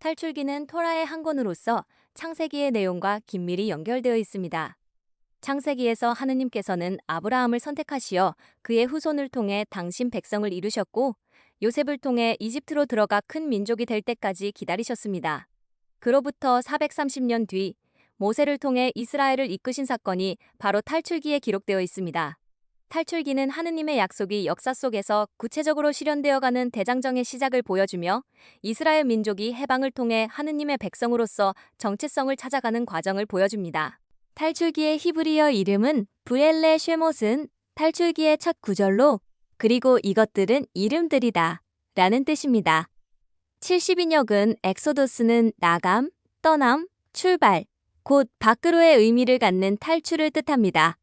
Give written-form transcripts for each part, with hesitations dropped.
탈출기는 토라의 한 권으로서 창세기의 내용과 긴밀히 연결되어 있습니다. 창세기에서 하느님께서는 아브라함을 선택하시어 그의 후손을 통해 당신 백성을 이루셨고 요셉을 통해 이집트로 들어가 큰 민족이 될 때까지 기다리셨습니다. 그로부터 430년 뒤 모세를 통해 이스라엘을 이끄신 사건이 바로 탈출기에 기록되어 있습니다. 탈출기는 하느님의 약속이 역사 속에서 구체적으로 실현되어가는 대장정의 시작을 보여주며 이스라엘 민족이 해방을 통해 하느님의 백성으로서 정체성을 찾아가는 과정을 보여줍니다. 탈출기의 히브리어 이름은 브엘레 쉐못은 탈출기의 첫 구절로 그리고 이것들은 이름들이다 라는 뜻입니다. 70인역은 엑소더스는 나감, 떠남, 출발, 곧 밖으로의 의미를 갖는 탈출을 뜻합니다.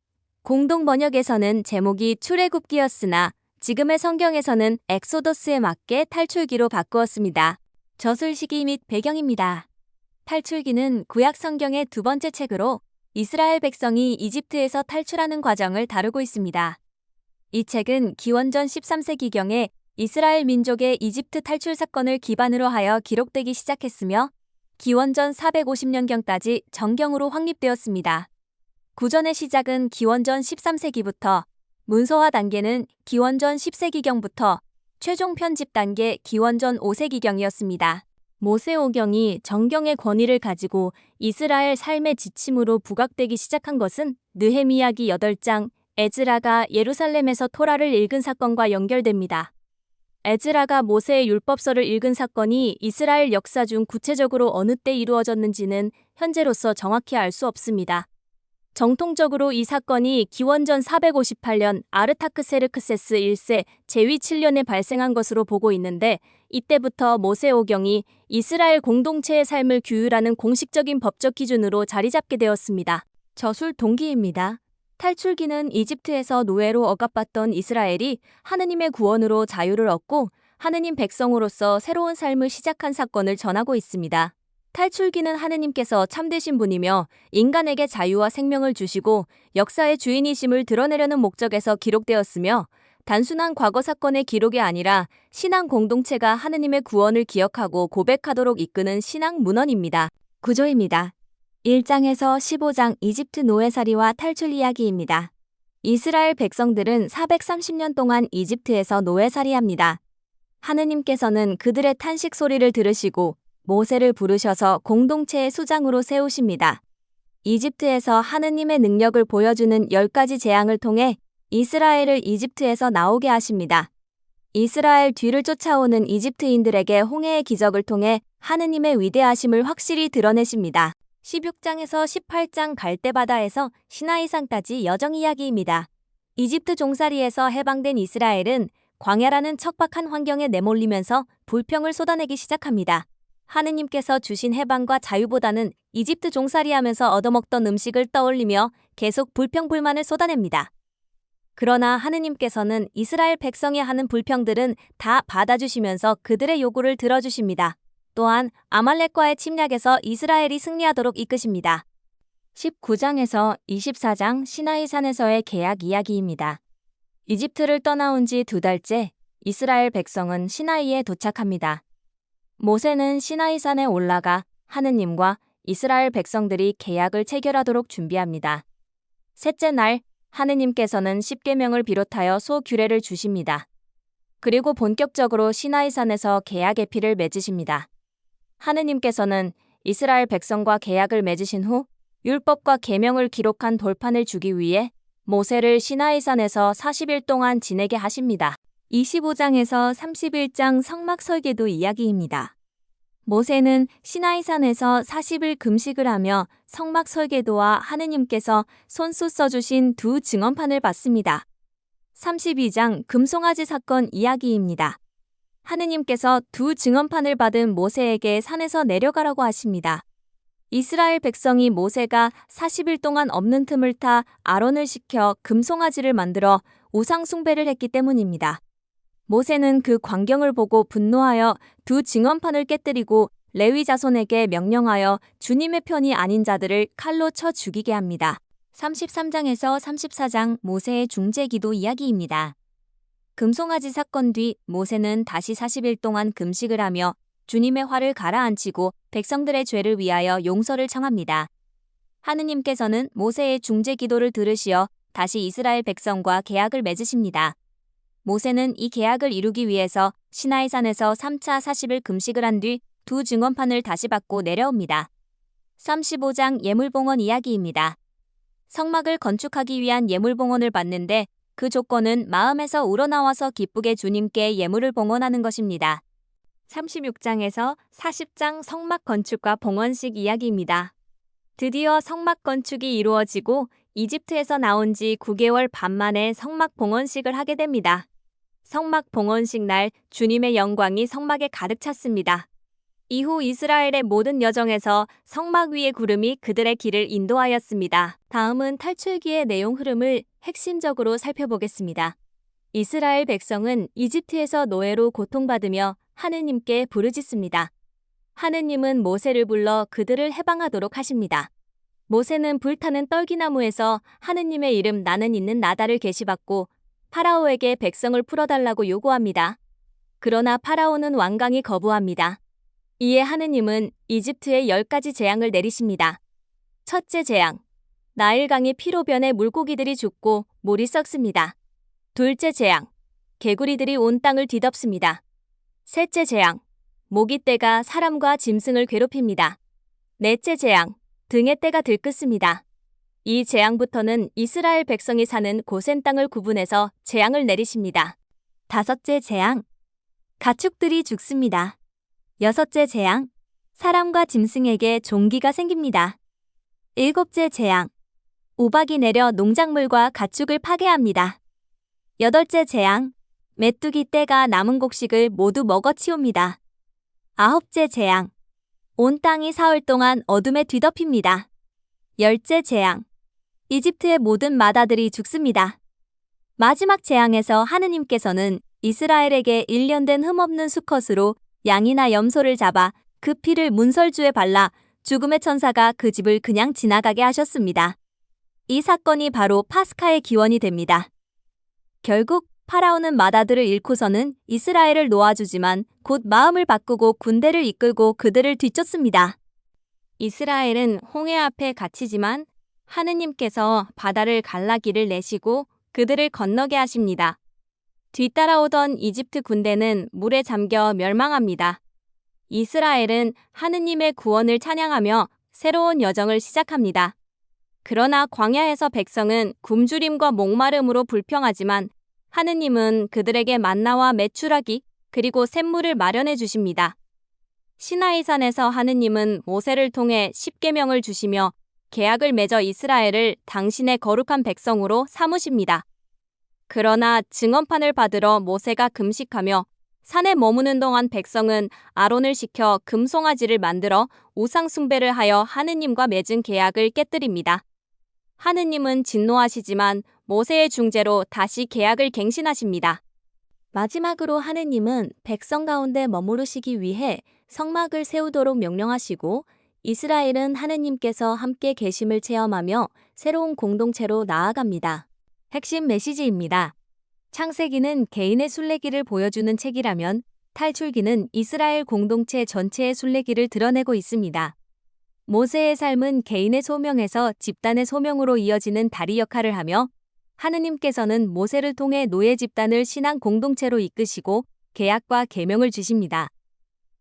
공동 번역에서는 제목이 출애굽기였으나 지금의 성경에서는 엑소더스에 맞게 탈출기로 바꾸었습니다. 저술 시기 및 배경입니다. 탈출기는 구약 성경의 두 번째 책으로 이스라엘 백성이 이집트에서 탈출하는 과정을 다루고 있습니다. 이 책은 기원전 13세기경에 이스라엘 민족의 이집트 탈출 사건을 기반으로 하여 기록되기 시작했으며 기원전 450년경까지 정경으로 확립되었습니다. 구전의 시작은 기원전 13세기부터, 문서화 단계는 기원전 10세기경부터, 최종 편집 단계 기원전 5세기경이었습니다. 모세오경이 정경의 권위를 가지고 이스라엘 삶의 지침으로 부각되기 시작한 것은 느헤미야기 8장, 에즈라가 예루살렘에서 토라를 읽은 사건과 연결됩니다. 에즈라가 모세의 율법서를 읽은 사건이 이스라엘 역사 중 구체적으로 어느 때 이루어졌는지는 현재로서 정확히 알 수 없습니다. 정통적으로 이 사건이 기원전 458년 아르타크세르크세스 1세 제위 7년에 발생한 것으로 보고 있는데 이때부터 모세오경이 이스라엘 공동체의 삶을 규율하는 공식적인 법적 기준으로 자리 잡게 되었습니다. 저술 동기입니다. 탈출기는 이집트에서 노예로 억압받던 이스라엘이 하느님의 구원으로 자유를 얻고 하느님 백성으로서 새로운 삶을 시작한 사건을 전하고 있습니다. 탈출기는 하느님께서 참되신 분이며 인간에게 자유와 생명을 주시고 역사의 주인이심을 드러내려는 목적에서 기록되었으며 단순한 과거 사건의 기록이 아니라 신앙 공동체가 하느님의 구원을 기억하고 고백하도록 이끄는 신앙 문헌입니다. 구조입니다. 1장에서 15장 이집트 노예살이와 탈출 이야기입니다. 이스라엘 백성들은 430년 동안 이집트에서 노예살이합니다. 하느님께서는 그들의 탄식 소리를 들으시고 모세를 부르셔서 공동체의 수장으로 세우십니다. 이집트에서 하느님의 능력을 보여주는 10가지 재앙을 통해 이스라엘을 이집트에서 나오게 하십니다. 이스라엘 뒤를 쫓아오는 이집트인들에게 홍해의 기적을 통해 하느님의 위대하심을 확실히 드러내십니다. 16장에서 18장 갈대바다에서 시나이산까지 여정 이야기입니다. 이집트 종살이에서 해방된 이스라엘은 광야라는 척박한 환경에 내몰리면서 불평을 쏟아내기 시작합니다. 하느님께서 주신 해방과 자유보다는 이집트 종살이하면서 얻어먹던 음식을 떠올리며 계속 불평불만을 쏟아냅니다. 그러나 하느님께서는 이스라엘 백성이 하는 불평들은 다 받아주시면서 그들의 요구를 들어주십니다. 또한 아말렉과의 침략에서 이스라엘이 승리하도록 이끄십니다. 19장에서 24장 시나이산에서의 계약 이야기입니다. 이집트를 떠나온 지 2달째 이스라엘 백성은 시나이에 도착합니다. 모세는 시나이산에 올라가 하느님과 이스라엘 백성들이 계약을 체결하도록 준비합니다. 셋째 날 하느님께서는 십계명을 비롯하여 소규례를 주십니다. 그리고 본격적으로 시나이산에서 계약의 피를 맺으십니다. 하느님께서는 이스라엘 백성과 계약을 맺으신 후 율법과 계명을 기록한 돌판을 주기 위해 모세를 시나이산에서 40일 동안 지내게 하십니다. 25장에서 31장 성막 설계도 이야기입니다. 모세는 시나이산에서 40일 금식을 하며 성막 설계도와 하느님께서 손수 써주신 두 증언판을 받습니다. 32장 금송아지 사건 이야기입니다. 하느님께서 두 증언판을 받은 모세에게 산에서 내려가라고 하십니다. 이스라엘 백성이 모세가 40일 동안 없는 틈을 타 아론을 시켜 금송아지를 만들어 우상 숭배를 했기 때문입니다. 모세는 그 광경을 보고 분노하여 두 증언판을 깨뜨리고 레위 자손에게 명령하여 주님의 편이 아닌 자들을 칼로 쳐 죽이게 합니다. 33장에서 34장 모세의 중재기도 이야기입니다. 금송아지 사건 뒤 모세는 다시 40일 동안 금식을 하며 주님의 화를 가라앉히고 백성들의 죄를 위하여 용서를 청합니다. 하느님께서는 모세의 중재 기도를 들으시어 다시 이스라엘 백성과 계약을 맺으십니다. 모세는 이 계약을 이루기 위해서 시나이산에서 3차 40일 금식을 한 뒤 두 증언판을 다시 받고 내려옵니다. 35장 예물봉헌 이야기입니다. 성막을 건축하기 위한 예물봉헌을 받는데 그 조건은 마음에서 우러나와서 기쁘게 주님께 예물을 봉헌하는 것입니다. 36장에서 40장 성막 건축과 봉헌식 이야기입니다. 드디어 성막 건축이 이루어지고 이집트에서 나온 지 9개월 반 만에 성막 봉헌식을 하게 됩니다. 성막 봉헌식 날 주님의 영광이 성막에 가득 찼습니다. 이후 이스라엘의 모든 여정에서 성막 위의 구름이 그들의 길을 인도하였습니다. 다음은 탈출기의 내용 흐름을 핵심적으로 살펴보겠습니다. 이스라엘 백성은 이집트에서 노예로 고통받으며 하느님께 부르짖습니다. 하느님은 모세를 불러 그들을 해방하도록 하십니다. 모세는 불타는 떨기나무에서 하느님의 이름 나는 있는 나다를 계시받고 파라오에게 백성을 풀어달라고 요구합니다. 그러나 파라오는 완강히 거부합니다. 이에 하느님은 이집트에 10가지 재앙을 내리십니다. 첫째 재앙, 나일강의 피로 변해 물고기들이 죽고 물이 썩습니다. 둘째 재앙, 개구리들이 온 땅을 뒤덮습니다. 셋째 재앙, 모기떼가 사람과 짐승을 괴롭힙니다. 넷째 재앙, 등의 떼가 들끓습니다. 이 재앙부터는 이스라엘 백성이 사는 고센 땅을 구분해서 재앙을 내리십니다. 다섯째 재앙, 가축들이 죽습니다. 여섯째 재앙, 사람과 짐승에게 종기가 생깁니다. 일곱째 재앙, 우박이 내려 농작물과 가축을 파괴합니다. 여덟째 재앙, 메뚜기 떼가 남은 곡식을 모두 먹어치웁니다. 아홉째 재앙, 온 땅이 사흘 동안 어둠에 뒤덮입니다. 열째 재앙, 이집트의 모든 마다들이 죽습니다. 마지막 재앙에서 하느님께서는 이스라엘에게 일련된 흠없는 수컷으로 양이나 염소를 잡아 그 피를 문설주에 발라 죽음의 천사가 그 집을 그냥 지나가게 하셨습니다. 이 사건이 바로 파스카의 기원이 됩니다. 결국 파라오는 마다들을 잃고서는 이스라엘을 놓아주지만 곧 마음을 바꾸고 군대를 이끌고 그들을 뒤쫓습니다. 이스라엘은 홍해 앞에 갇히지만 하느님께서 바다를 갈라 길을 내시고 그들을 건너게 하십니다. 뒤따라오던 이집트 군대는 물에 잠겨 멸망합니다. 이스라엘은 하느님의 구원을 찬양하며 새로운 여정을 시작합니다. 그러나 광야에서 백성은 굶주림과 목마름으로 불평하지만 하느님은 그들에게 만나와 메추라기 그리고 샘물을 마련해 주십니다. 시나이산에서 하느님은 모세를 통해 십계명을 주시며 계약을 맺어 이스라엘을 당신의 거룩한 백성으로 삼으십니다. 그러나 증언판을 받으러 모세가 금식하며 산에 머무는 동안 백성은 아론을 시켜 금송아지를 만들어 우상 숭배를 하여 하느님과 맺은 계약을 깨뜨립니다. 하느님은 진노하시지만 모세의 중재로 다시 계약을 갱신하십니다. 마지막으로 하느님은 백성 가운데 머무르시기 위해 성막을 세우도록 명령하시고 이스라엘은 하느님께서 함께 계심을 체험하며 새로운 공동체로 나아갑니다. 핵심 메시지입니다. 창세기는 개인의 순례기를 보여주는 책이라면 탈출기는 이스라엘 공동체 전체의 순례기를 드러내고 있습니다. 모세의 삶은 개인의 소명에서 집단의 소명으로 이어지는 다리 역할을 하며 하느님께서는 모세를 통해 노예 집단을 신앙 공동체로 이끄시고 계약과 계명을 주십니다.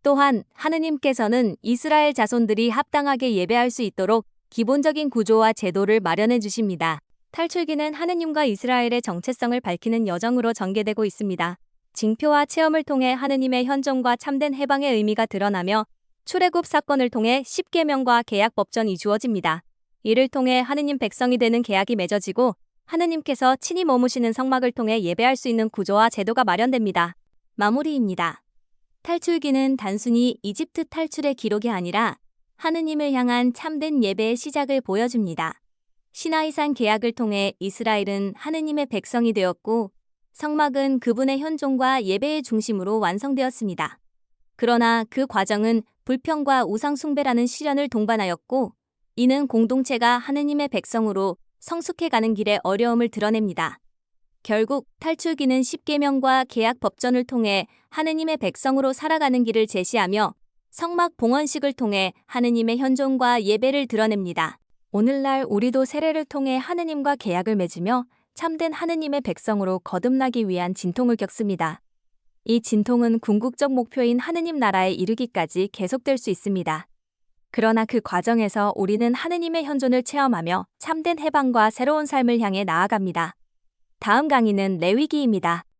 또한 하느님께서는 이스라엘 자손들이 합당하게 예배할 수 있도록 기본적인 구조와 제도를 마련해 주십니다. 탈출기는 하느님과 이스라엘의 정체성을 밝히는 여정으로 전개되고 있습니다. 징표와 체험을 통해 하느님의 현존과 참된 해방의 의미가 드러나며 출애굽 사건을 통해 십계명과 계약 법전이 주어집니다. 이를 통해 하느님 백성이 되는 계약이 맺어지고 하느님께서 친히 머무시는 성막을 통해 예배할 수 있는 구조와 제도가 마련됩니다. 마무리입니다. 탈출기는 단순히 이집트 탈출의 기록이 아니라 하느님을 향한 참된 예배의 시작을 보여줍니다. 시나이산 계약을 통해 이스라엘은 하느님의 백성이 되었고 성막은 그분의 현존과 예배의 중심으로 완성되었습니다. 그러나 그 과정은 불평과 우상 숭배라는 시련을 동반하였고 이는 공동체가 하느님의 백성으로 성숙해가는 길에 어려움을 드러냅니다. 결국 탈출기는 십계명과 계약 법전을 통해 하느님의 백성으로 살아가는 길을 제시하며 성막 봉헌식을 통해 하느님의 현존과 예배를 드러냅니다. 오늘날 우리도 세례를 통해 하느님과 계약을 맺으며 참된 하느님의 백성으로 거듭나기 위한 진통을 겪습니다. 이 진통은 궁극적 목표인 하느님 나라에 이르기까지 계속될 수 있습니다. 그러나 그 과정에서 우리는 하느님의 현존을 체험하며 참된 해방과 새로운 삶을 향해 나아갑니다. 다음 강의는 레위기입니다.